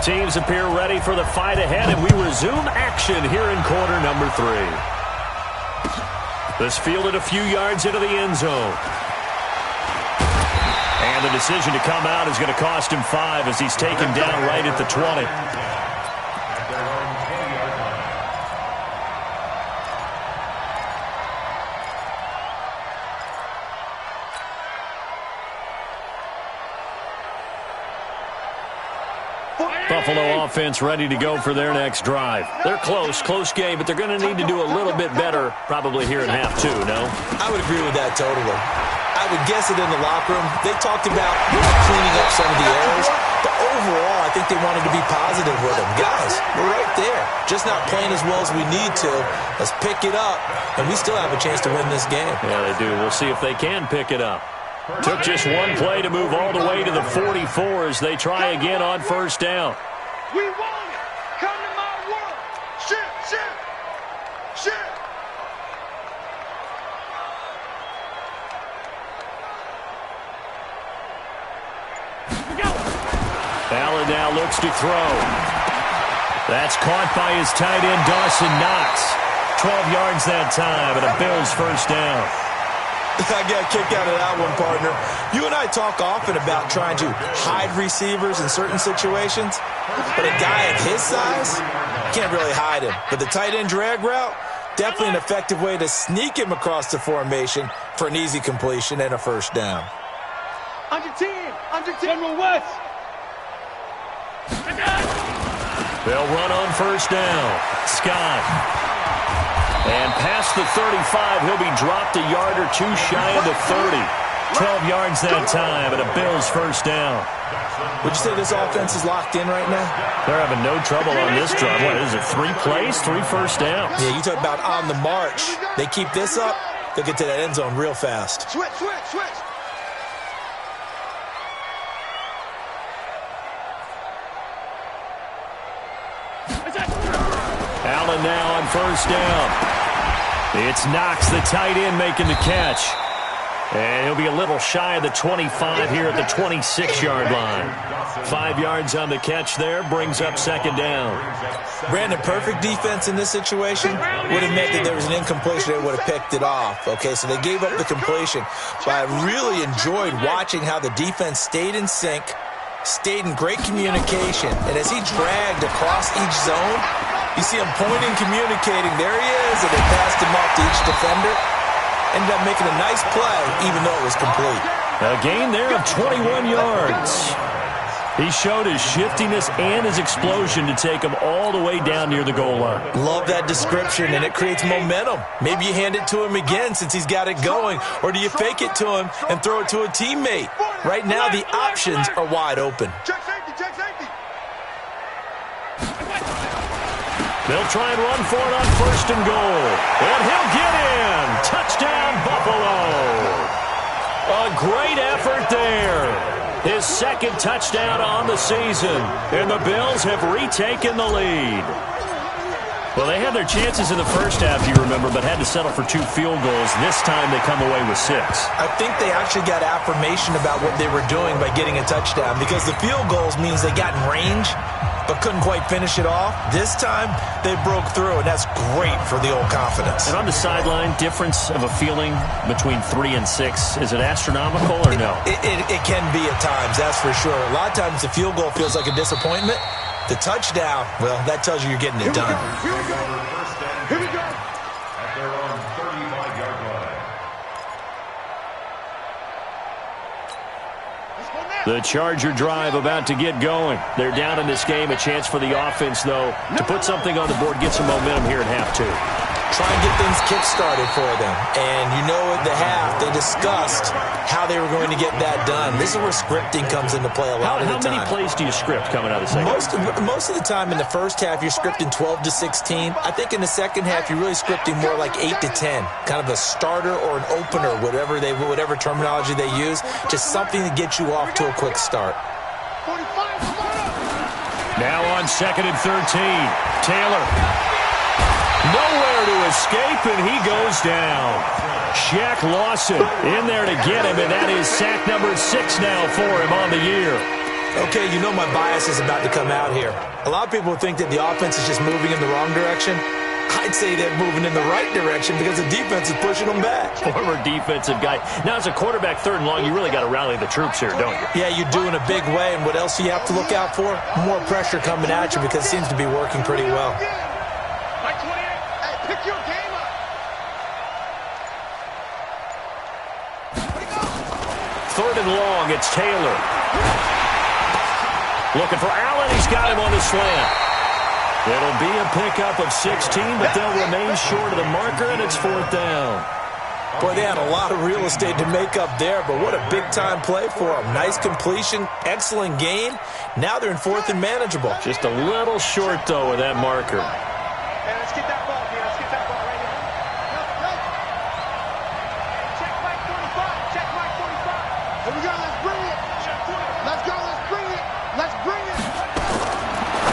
teams appear ready for the fight ahead, and we resume action here in quarter number 3. This fielded a few yards into the end zone. And the decision to come out is going to cost him 5 as he's taken down right at the 20. Buffalo offense ready to go for their next drive. They're close game, but they're going to need to do a little bit better probably here in half 2, no? I would agree with that totally. I would guess it in the locker room. They talked about cleaning up some of the errors, but overall, I think they wanted to be positive with them. Guys, we're right there. Just not playing as well as we need to. Let's pick it up, and we still have a chance to win this game. Yeah, they do. We'll see if they can pick it up. Took just one play to move all the way to the 44 as they try again on first down. We want it. Come to my world. Shit. Allen now looks to throw. That's caught by his tight end, Dawson Knox. 12 yards that time, and a Bills first down. I got a kick out of that one, partner. You and I talk often about trying to hide receivers in certain situations, but a guy of his size, can't really hide him. But the tight end drag route, definitely an effective way to sneak him across the formation for an easy completion and a first down. Under 10, General West. They'll run on first down. Scott. And past the 35, he'll be dropped a yard or two shy of the 30. 12 yards that time, and a Bills first down. Would you say this offense is locked in right now? They're having no trouble on this drive. What is it, 3 plays, 3 first downs? Yeah, you talk about on the march. They keep this up, they'll get to that end zone real fast. Switch. Allen now on first down. It's Knox, the tight end, making the catch. And he'll be a little shy of the 25 here at the 26-yard line. 5 yards on the catch there, brings up second down. Brandon, perfect defense in this situation would have meant that there was an incompletion. They would have picked it off. Okay, so they gave up the completion. But I really enjoyed watching how the defense stayed in sync, stayed in great communication. And as he dragged across each zone, you see him pointing, communicating. There he is, and they passed him off to each defender. Ended up making a nice play, even though it was complete. A gain there of 21 yards. He showed his shiftiness and his explosion to take him all the way down near the goal line. Love that description, and it creates momentum. Maybe you hand it to him again since he's got it going, or do you fake it to him and throw it to a teammate? Right now, the options are wide open. Check safety. They'll try and run for it on first and goal. And he'll get in. Touchdown, Buffalo. A great effort there. His second touchdown on the season. And the Bills have retaken the lead. Well, they had their chances in the first half, you remember, but had to settle for 2 field goals. This time they come away with 6. I think they actually got affirmation about what they were doing by getting a touchdown, because the field goals means they got in range but couldn't quite finish it off. This time, they broke through, and that's great for the old confidence. And on the sideline, difference of a feeling between 3 and 6, is it astronomical or no? It can be at times, that's for sure. A lot of times the field goal feels like a disappointment. The touchdown, well, that tells you you're getting it done. Here we go. At their own 35-yard line. The Charger drive about to get going. They're down in this game. A chance for the offense, though, to put something on the board, get some momentum here at half 2. Try and get things kick-started for them. And you know at the half, they discussed how they were going to get that done. This is where scripting comes into play a lot of the time. How many plays do you script coming out of the second half? Most of the time in the first half, you're scripting 12 to 16. I think in the second half, you're really scripting more like 8 to 10. Kind of a starter or an opener, whatever terminology they use. Just something to get you off to a quick start. Now on second and 13, Taylor. Nowhere to escape, and he goes down. Shaq Lawson in there to get him, and that is sack number 6 now for him on the year. Okay, you know my bias is about to come out here. A lot of people think that the offense is just moving in the wrong direction. I'd say they're moving in the right direction because the defense is pushing them back. Former defensive guy. Now, as a quarterback, 3rd and long, you really got to rally the troops here, don't you? Yeah, you do in a big way. And what else do you have to look out for? More pressure coming at you because it seems to be working pretty well. Mike 28, hey, pick your game up. 3rd and long, it's Taylor. Looking for Allen. He's got him on the slant. It'll be a pickup of 16, but they'll remain short of the marker, and it's 4th down. Boy, they had a lot of real estate to make up there, but what a big-time play for them. Nice completion, excellent gain. Now they're in 4th and manageable. Just a little short, though, with that marker. Hey, let's get that ball here. Let's get that ball right here. Check Mike 45. Check Mike 45. Here we go. Let's bring it. Let's go. Let's bring it. Let's bring it.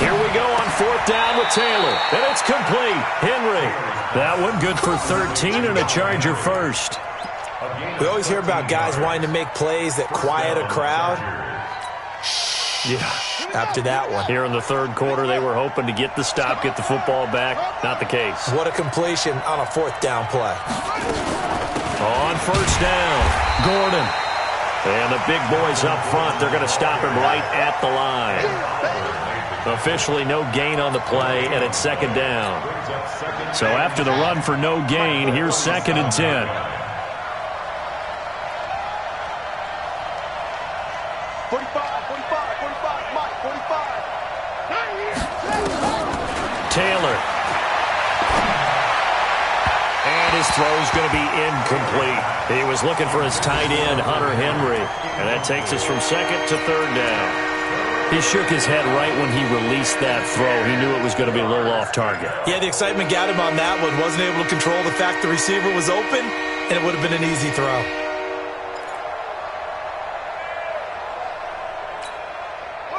Here we go on 4th down with Taylor. And it's complete. Henry. That one good for 13 and a Charger first. We always hear about guys wanting to make plays that quiet a crowd. Yeah. After that one. Here in the 3rd quarter, they were hoping to get the stop, get the football back. Not the case. What a completion on a 4th down play. On 1st down, Gordon. And the big boys up front, they're going to stop him right at the line. Officially no gain on the play, and it's 2nd down. So after the run for no gain, here's 2nd and 10. 45, Mike, 45. Taylor. And his throw's going to be incomplete. He was looking for his tight end, Hunter Henry. And that takes us from 2nd to 3rd down. He shook his head right when he released that throw. He knew it was going to be a little off target. Yeah, the excitement got him on that one. Wasn't able to control the fact the receiver was open, and it would have been an easy throw.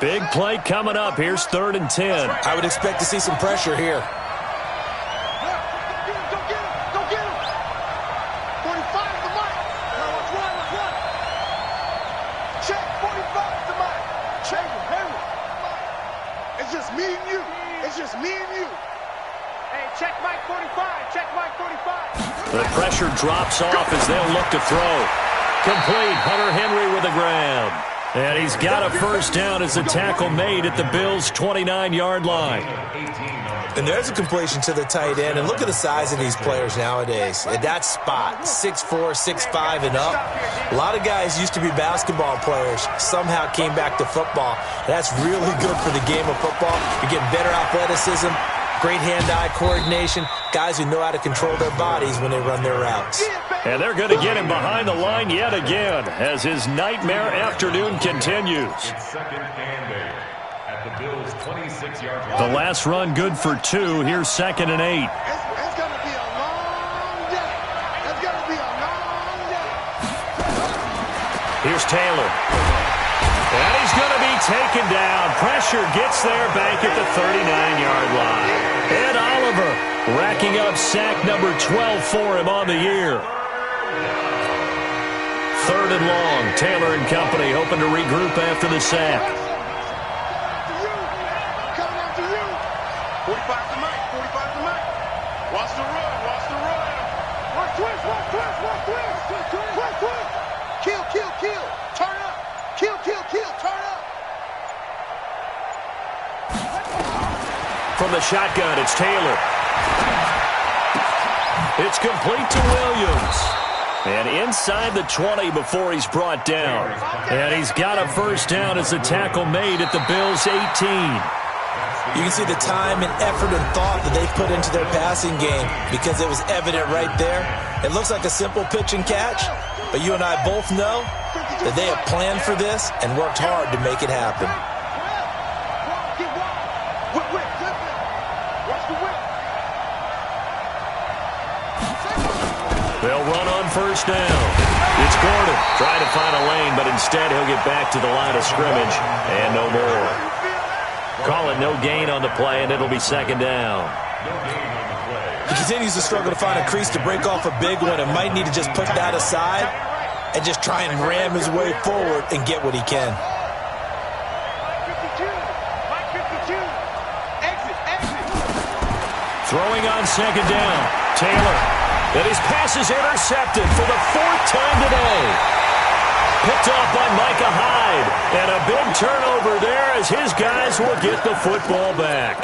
Big play coming up. Here's 3rd and 10. I would expect to see some pressure here. Go get him. Go get him. 45 to Mike. Now let's run. Check 45 to Mike. Check him, Henry. It's just me and you. It's just me and you. Hey, check Mike 45. Check Mike 45. The pressure drops off as they'll look to throw. Complete. Hunter Henry with a grab. And he's got a 1st down as the tackle made at the Bills' 29-yard line. And there's a completion to the tight end. And look at the size of these players nowadays. At that spot, 6'4", 6'5", and up. A lot of guys used to be basketball players. Somehow came back to football. That's really good for the game of football. You're getting better athleticism, great hand-eye coordination, guys who know how to control their bodies when they run their routes. And they're going to get him behind the line yet again as his nightmare afternoon continues. It's 2nd and 8 at the Bills' 26-yard line. The last run good for 2. Here's 2nd and 8. It's going to be a long day. It's going to be a long day. Here's Taylor. And he's going to be taken down. Pressure gets there back at the 39-yard line. Ed Oliver racking up sack number 12 for him on the year. 3rd and long. Taylor and company hoping to regroup after the sack. Coming after you. 45 to Mike. 45 to Mike. Watch the run. Watch the run. Watch twist. Watch twist. Watch twist. Twist, twist. Kill, kill, kill. Turn up. Kill, kill, kill. Turn up. From the shotgun, it's Taylor. It's complete to Williams. And inside the 20 before he's brought down. And he's got a 1st down as the tackle made at the Bills' 18. You can see the time and effort and thought that they put into their passing game because it was evident right there. It looks like a simple pitch and catch, but you and I both know that they have planned for this and worked hard to make it happen. They'll run on 1st down. It's Gordon trying to find a lane, but instead he'll get back to the line of scrimmage and no more. Call it no gain on the play, and it'll be 2nd down. He continues to struggle to find a crease to break off a big one and might need to just put that aside and just try and ram his way forward and get what he can. Throwing on second down. Taylor. And his pass is intercepted for the 4th time today. Picked off by Micah Hyde. And a big turnover there as his guys will get the football back.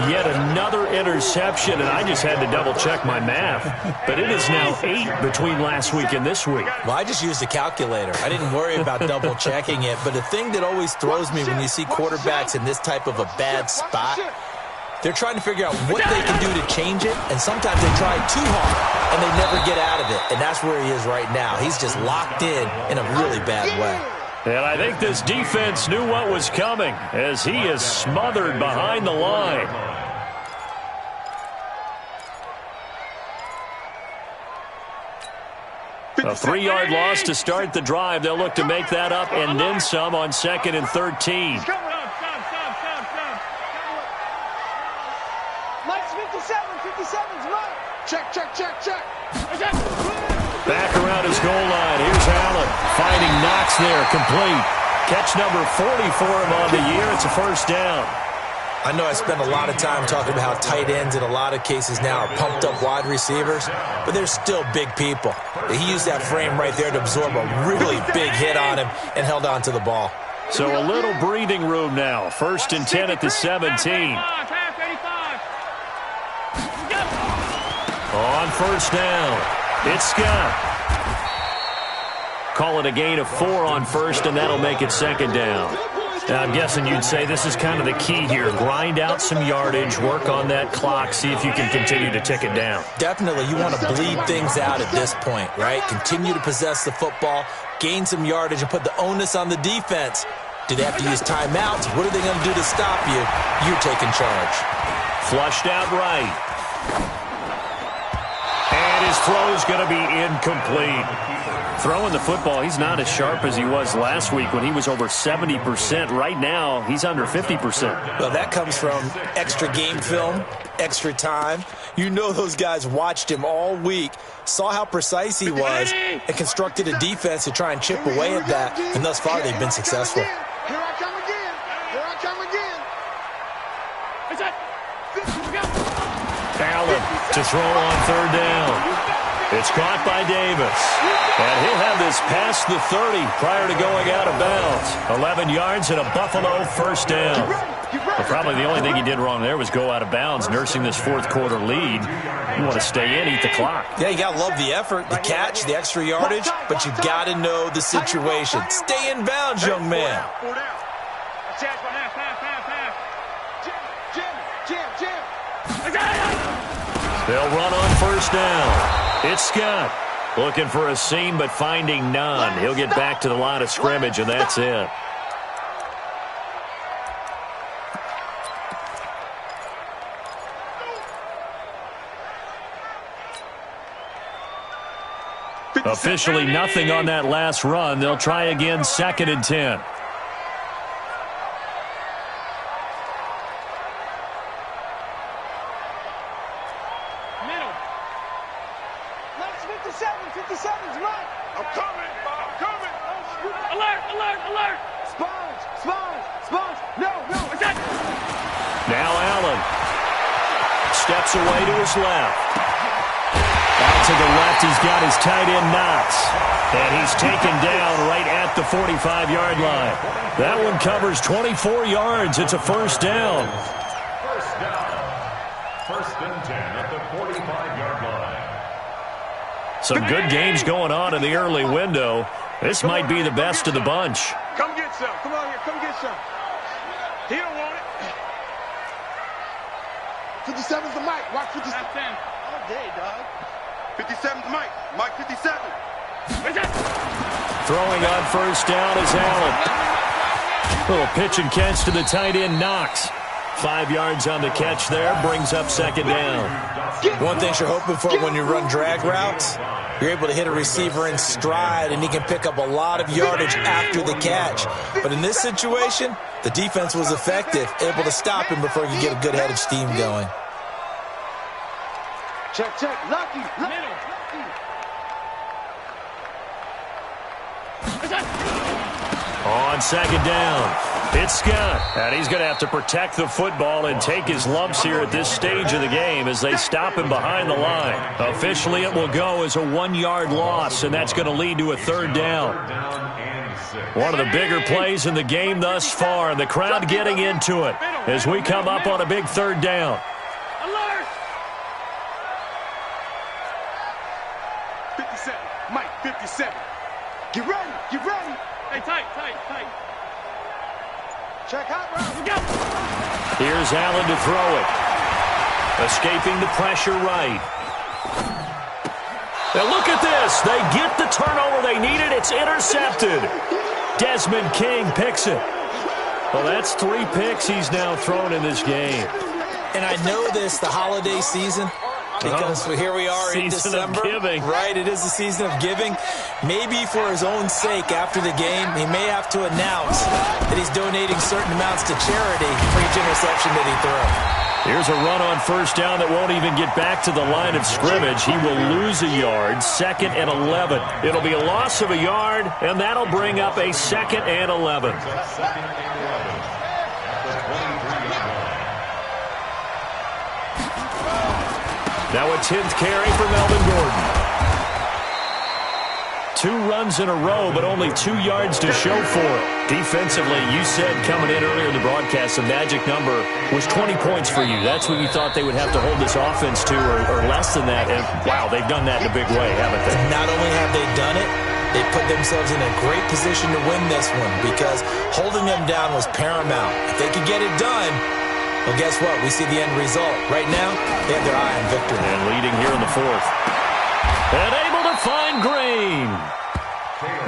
Yet another interception, and I just had to double-check my math. But it is now 8 between last week and this week. Well, I just used a calculator. I didn't worry about double-checking it. But the thing that always throws me when you see quarterbacks in this type of a bad spot, they're trying to figure out what they can do to change it, and sometimes they try too hard, and they never get out of it. And that's where he is right now. He's just locked in a really bad way. And I think this defense knew what was coming as he is smothered behind the line. A 3-yard loss to start the drive. They'll look to make that up and then some on 2nd and 13. Mike's 57's Mike. Check. Back around his goal line. Here's Allen finding Knox there, complete. Catch number 40 for him on the year. It's a first down. I know I spend a lot of time talking about how tight ends in a lot of cases now are pumped up wide receivers, but they're still big people. He used that frame right there to absorb a really big hit on him and held on to the ball. So a little breathing room now. 1st and 10 at the 17. On first down, it's Scott. Call it a gain of 4 on first, and that'll make it 2nd down. Now, I'm guessing you'd say this is kind of the key here. Grind out some yardage, work on that clock, see if you can continue to tick it down. Definitely, you want to bleed things out at this point, right? Continue to possess the football, gain some yardage, and put the onus on the defense. Do they have to use timeouts? What are they going to do to stop you? You're taking charge. Flushed out right. And his throw is going to be incomplete. Throwing the football, he's not as sharp as he was last week when he was over 70%. Right now, he's under 50%. Well, that comes from extra game film, extra time. You know those guys watched him all week, saw how precise he was, and constructed a defense to try and chip away at that. And thus far, they've been successful. Here I come again. Allen to throw on 3rd down. It's caught by Davis. And he'll have this past the 30 prior to going out of bounds. 11 yards and a Buffalo first down. But probably the only thing he did wrong there was go out of bounds, nursing this 4th quarter lead. You want to stay in, eat the clock. Yeah, you got to love the effort, the catch, the extra yardage, but you got to know the situation. Stay in bounds, young man. They'll run on first down. It's Scott looking for a seam but finding none. He'll get back to the line of scrimmage, and that's it. Officially nothing on that last run. They'll try again 2nd and 10. Now Allen steps away to his left. Out to the left, he's got his tight end Knox. And he's taken down right at the 45-yard line. That one covers 24 yards. It's a first down. First and 10 at the 45-yard line. Some good games going on in the early window. This might be the best of the bunch. Come get some. Come on here. Come get some. He don't want it. 57's the Mike. Watch 57. All day, dog. 57's Mike. Mike 57. Throwing on first down is Allen. Little pitch and catch to the tight end Knox. 5 yards on the catch there, brings up 2nd down. One thing you're hoping for when you run drag routes, you're able to hit a receiver in stride, and he can pick up a lot of yardage after the catch. But in this situation, the defense was effective, able to stop him before he could get a good head of steam going. Check. Lucky. Middle. On second down, it's Scott. And he's going to have to protect the football and take his lumps here at this stage of the game as they stop him behind the line. Officially, it will go as a 1-yard loss, and that's going to lead to a third down. One of the bigger plays in the game thus far, and the crowd getting into it as we come up on a big third down. Alert! 57. Mike, 57. Get ready. Get ready. Hey, tight. Check out round. Go. Here's Allen to throw it. Escaping the pressure right. Now look at this. They get the turnover they needed. It's intercepted. Desmond King picks it. Well, that's 3 picks he's now thrown in this game. And I know this, the holiday season, because here we are in December. Season of giving. Right, it is the season of giving. Maybe for his own sake, after the game, he may have to announce that he's donating certain amounts to charity for each interception that he throws. Here's a run on first down that won't even get back to the line of scrimmage. He will lose a yard, 2nd and 11. It'll be a loss of a yard, and that'll bring up a 2nd and 11. Now a 10th carry for Melvin Gordon. 2 runs in a row, but only 2 yards to show for it. Defensively, you said coming in earlier in the broadcast, the magic number was 20 points for you. That's what you thought they would have to hold this offense to, or less than that. And, wow, they've done that in a big way, haven't they? Not only have they done it, they put themselves in a great position to win this one because holding them down was paramount. If they could get it done, well, guess what? We see the end result. Right now, they have their eye on victory. And leading here in the 4th. And able to find Green.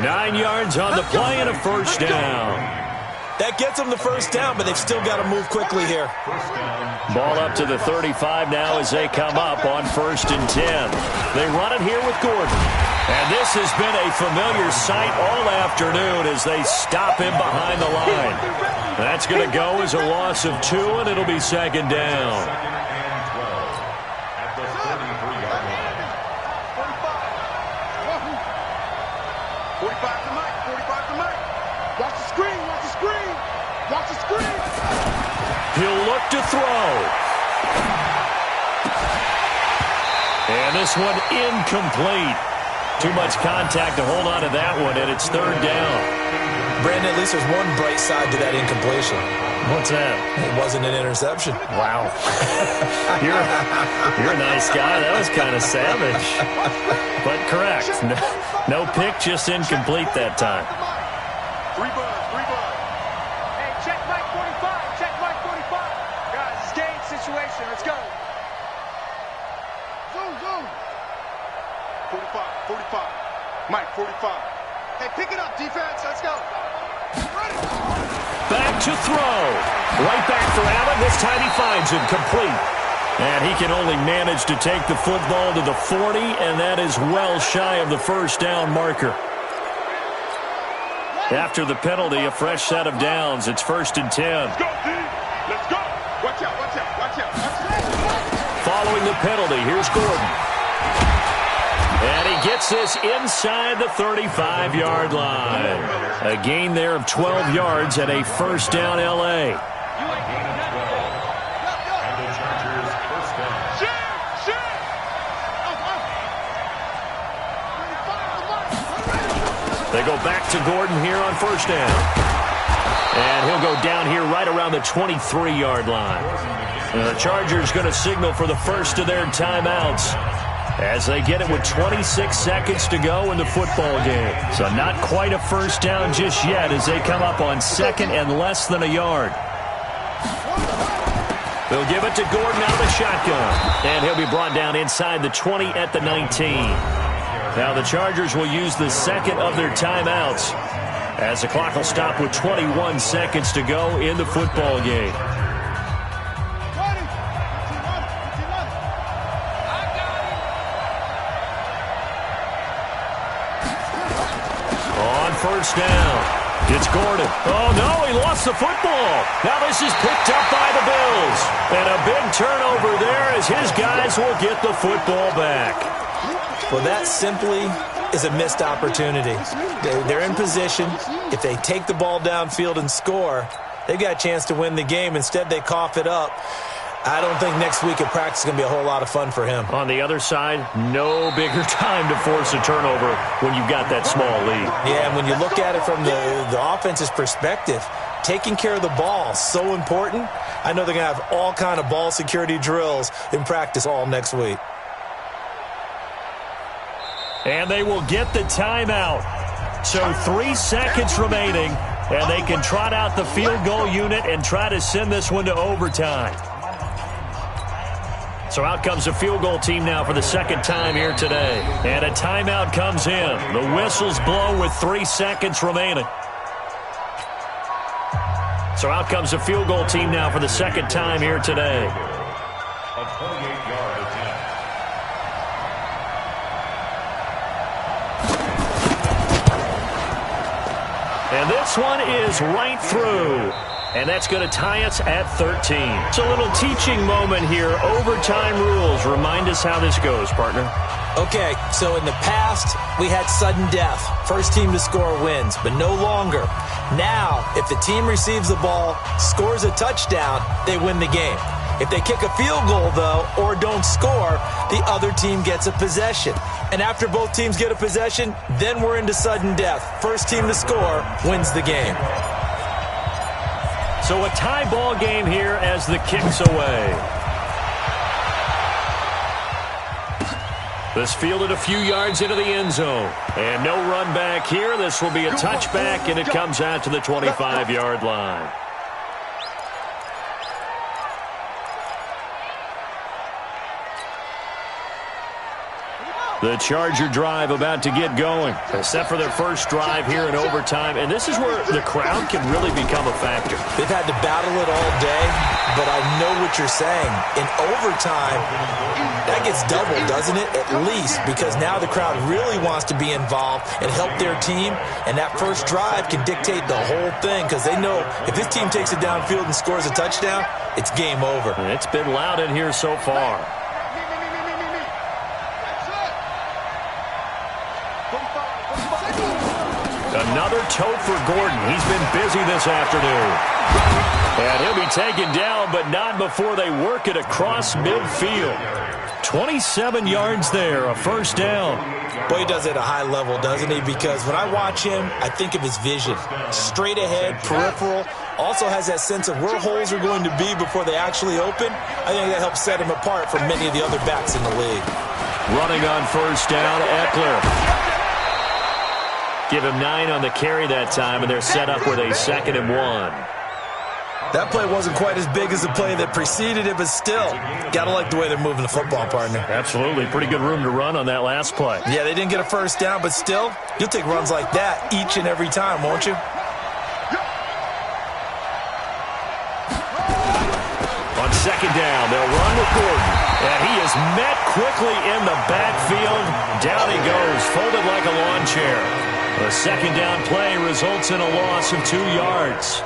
9 yards on the play and a first down. That gets them the first down, but they've still got to move quickly here. Ball up to the 35 now as they come up on 1st and 10. They run it here with Gordon. And this has been a familiar sight all afternoon as they stop him behind the line. That's going to go as a loss of 2, and it'll be 2nd down. 45 to Mike. 45 to Mike. Watch the screen. Watch the screen. Watch the screen. He'll look to throw. And this one incomplete. Too much contact to hold on to that one, and it's 3rd down. Brandon, at least there's one bright side to that incompletion. What's that? It wasn't an interception. Wow. You're a nice guy. That was kind of savage. But correct. No pick, just incomplete that time. 3 buds. Hey, check Mike 45. Check Mike 45. Guys, it's game situation. Let's go. Zoom. 45. Mike, 45. Hey, pick it up, defense. Let's go. Ready. Back to throw. Right back for Allen. This time he finds him complete. And he can only manage to take the football to the 40, and that is well shy of the first down marker. After the penalty, a fresh set of downs. It's 1st and 10. Let's go, D. Let's go. Watch out. Following the penalty, here's Gordon. And he gets this inside the 35-yard line. A gain there of 12 yards and a first down L.A. They go back to Gordon here on first down. And he'll go down here right around the 23-yard line. And the Chargers going to signal for the first of their timeouts as they get it with 26 seconds to go in the football game. So not quite a first down just yet as they come up on 2nd and less than a yard. They'll give it to Gordon out of the shotgun. And he'll be brought down inside the 20 at the 19. Now the Chargers will use the second of their timeouts as the clock will stop with 21 seconds to go in the football game. On first down, it's Gordon. Oh, no, he lost the football. Now this is picked up by the Bills. And a big turnover there as his guys will get the football back. Well, that simply is a missed opportunity. They're in position. If they take the ball downfield and score, they've got a chance to win the game. Instead, they cough it up. I don't think next week at practice is going to be a whole lot of fun for him. On the other side, no bigger time to force a turnover when you've got that small lead. Yeah, and when you look at it from the offense's perspective, taking care of the ball is so important. I know they're going to have all kind of ball security drills in practice all next week. And they will get the timeout. So 3 seconds remaining, and they can trot out the field goal unit and try to send this one to overtime. So out comes the field goal team now for the second time here today. And a timeout comes in. The whistles blow with 3 seconds remaining. So out comes the field goal team now for the second time here today. A 28-yard attempt. And this one is right through. And that's going to tie us at 13. It's a little teaching moment here. Overtime rules. Remind us how this goes, partner. Okay, so in the past, we had sudden death. First team to score wins, but no longer. Now, if the team receives the ball, scores a touchdown, they win the game. If they kick a field goal, though, or don't score, the other team gets a possession. And after both teams get a possession, then we're into sudden death. First team to score wins the game. So a tie ball game here as the kick's away. This fielded a few yards into the end zone. And no run back here. This will be a touchback, and it comes out to the 25-yard line. The Charger drive about to get going, except for their first drive here in overtime. And this is where the crowd can really become a factor. They've had to battle it all day, but I know what you're saying. In overtime, that gets doubled, doesn't it? At least, because now the crowd really wants to be involved and help their team. And that first drive can dictate the whole thing, because they know if this team takes it downfield and scores a touchdown, it's game over. And it's been loud in here so far. Another toe for Gordon. He's been busy this afternoon. And he'll be taken down, but not before they work it across midfield. 27 yards there, a first down. Boy, he does it at a high level, doesn't he? Because when I watch him, I think of his vision. Straight ahead, peripheral. Also has that sense of where holes are going to be before they actually open. I think that helps set him apart from many of the other backs in the league. Running on first down, Eckler. Give him 9 on the carry that time, and they're set up with a 2nd and 1. That play wasn't quite as big as the play that preceded it, but still, got to like the way they're moving the football, partner. Absolutely. Pretty good room to run on that last play. Yeah, they didn't get a first down, but still, you'll take runs like that each and every time, won't you? On second down, they'll run with Gordon. And he is met quickly in the backfield. Down he goes, folded like a lawn chair. The second down play results in a loss of 2 yards.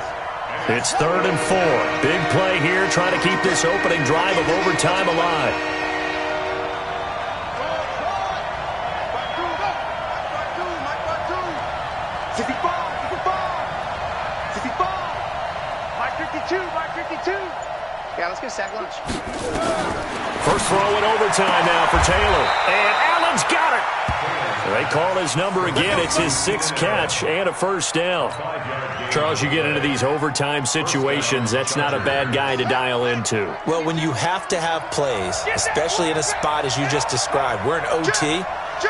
It's 3rd and 4. Big play here, trying to keep this opening drive of overtime alive. Yeah, let's get a sack lunch. First throw in overtime now for Taylor. And Allen's got it. They call his number again. It's his 6th catch and a first down. Charles, you get into these overtime situations, that's not a bad guy to dial into. Well, when you have to have plays, especially in a spot as you just described, we're in OT,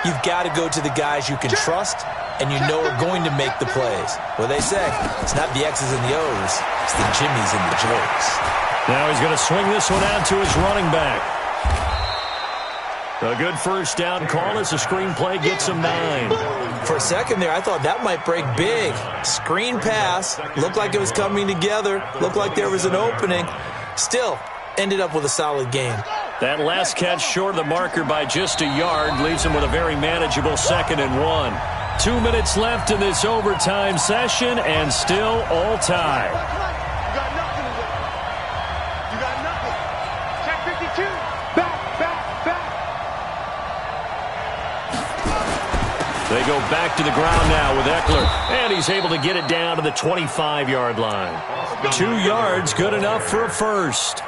you've got to go to the guys you can trust and you know are going to make the plays. Well, they say it's not the X's and the O's, it's the Jimmies and the Joes. Now he's going to swing this one out to his running back. A good first down call as the screen play gets him 9. For a second there, I thought that might break big. Screen pass, looked like it was coming together, looked like there was an opening. Still, ended up with a solid game. That last catch short of the marker by just a yard leaves him with a very manageable 2nd and 1. 2 minutes left in this overtime session, and still all tied. You got nothing today. You got nothing. Check 52. Back. They go back to the ground now with Eckler, and he's able to get it down to the 25-yard line. 2 yards, good enough for a first.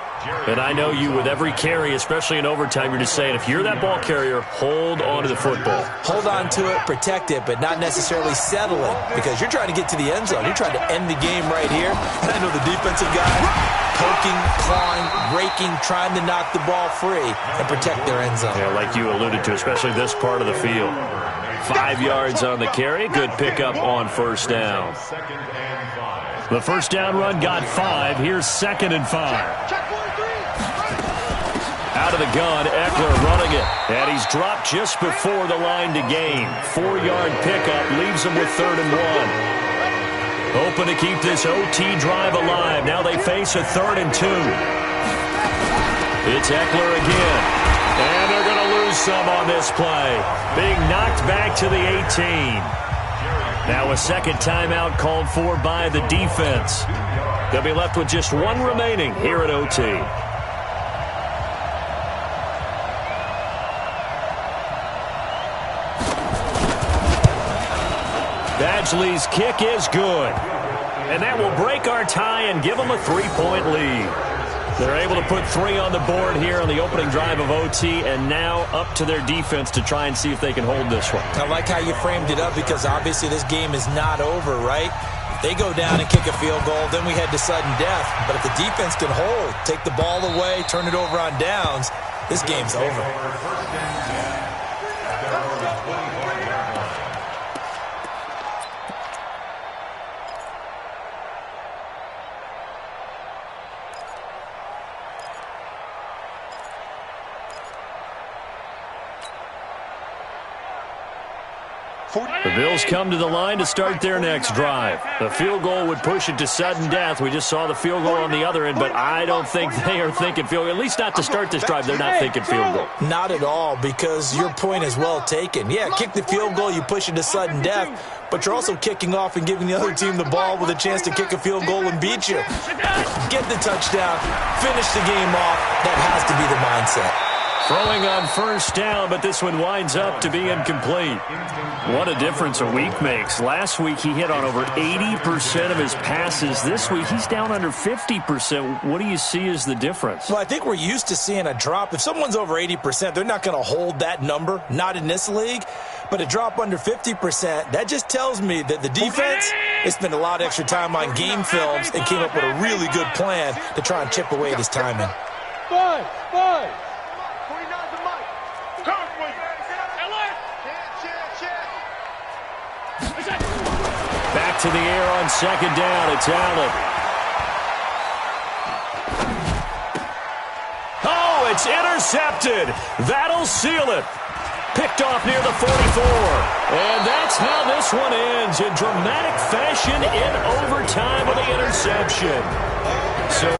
And I know you, with every carry, especially in overtime, you're just saying, if you're that ball carrier, hold on to the football. Hold on to it, protect it, but not necessarily settling, because you're trying to get to the end zone. You're trying to end the game right here. And I know the defensive guys poking, clawing, raking, trying to knock the ball free and protect their end zone. Yeah, like you alluded to, especially this part of the field. 5 yards on the carry. Good pickup on first down. The first down run got 5. Here's 2nd and 5. Out of the gun, Eckler running it. And he's dropped just before the line to gain. 4-yard pickup leaves him with 3rd and 1. Hoping to keep this OT drive alive. Now they face a 3rd and 2. It's Eckler again. And they're going to lose some on this play. Being knocked back to the 18. Now a second timeout called for by the defense. They'll be left with just 1 remaining here at OT. Badgley's kick is good. And that will break our tie and give them a 3-point lead. They're able to put 3 on the board here on the opening drive of OT, and now up to their defense to try and see if they can hold this one. I like how you framed it up, because obviously this game is not over, right? If they go down and kick a field goal, then we head to sudden death. But if the defense can hold, take the ball away, turn it over on downs, this game's over. The Bills come to the line to start their next drive. The field goal would push it to sudden death. We just saw the field goal on the other end, but I don't think they are thinking field goal. At least not to start this drive. They're not thinking field goal. Not at all, because your point is well taken. Yeah, kick the field goal, you push it to sudden death, but you're also kicking off and giving the other team the ball with a chance to kick a field goal and beat you. Get the touchdown, finish the game off. That has to be the mindset. Throwing on first down, but this one winds up to be incomplete. What a difference a week makes. Last week he hit on over 80% of his passes. This week he's down under 50%. What do you see as the difference? Well, I think we're used to seeing a drop. If someone's over 80%, they're not going to hold that number, not in this league. But a drop under 50%, that just tells me that the defense, they spent a lot of extra time on game films and came up with a really good plan to try and chip away at his timing. Five. Back to the air on second down. It's Allen. Oh, it's intercepted. That'll seal it. Picked off near the 44. And that's how this one ends in dramatic fashion in overtime with the interception. So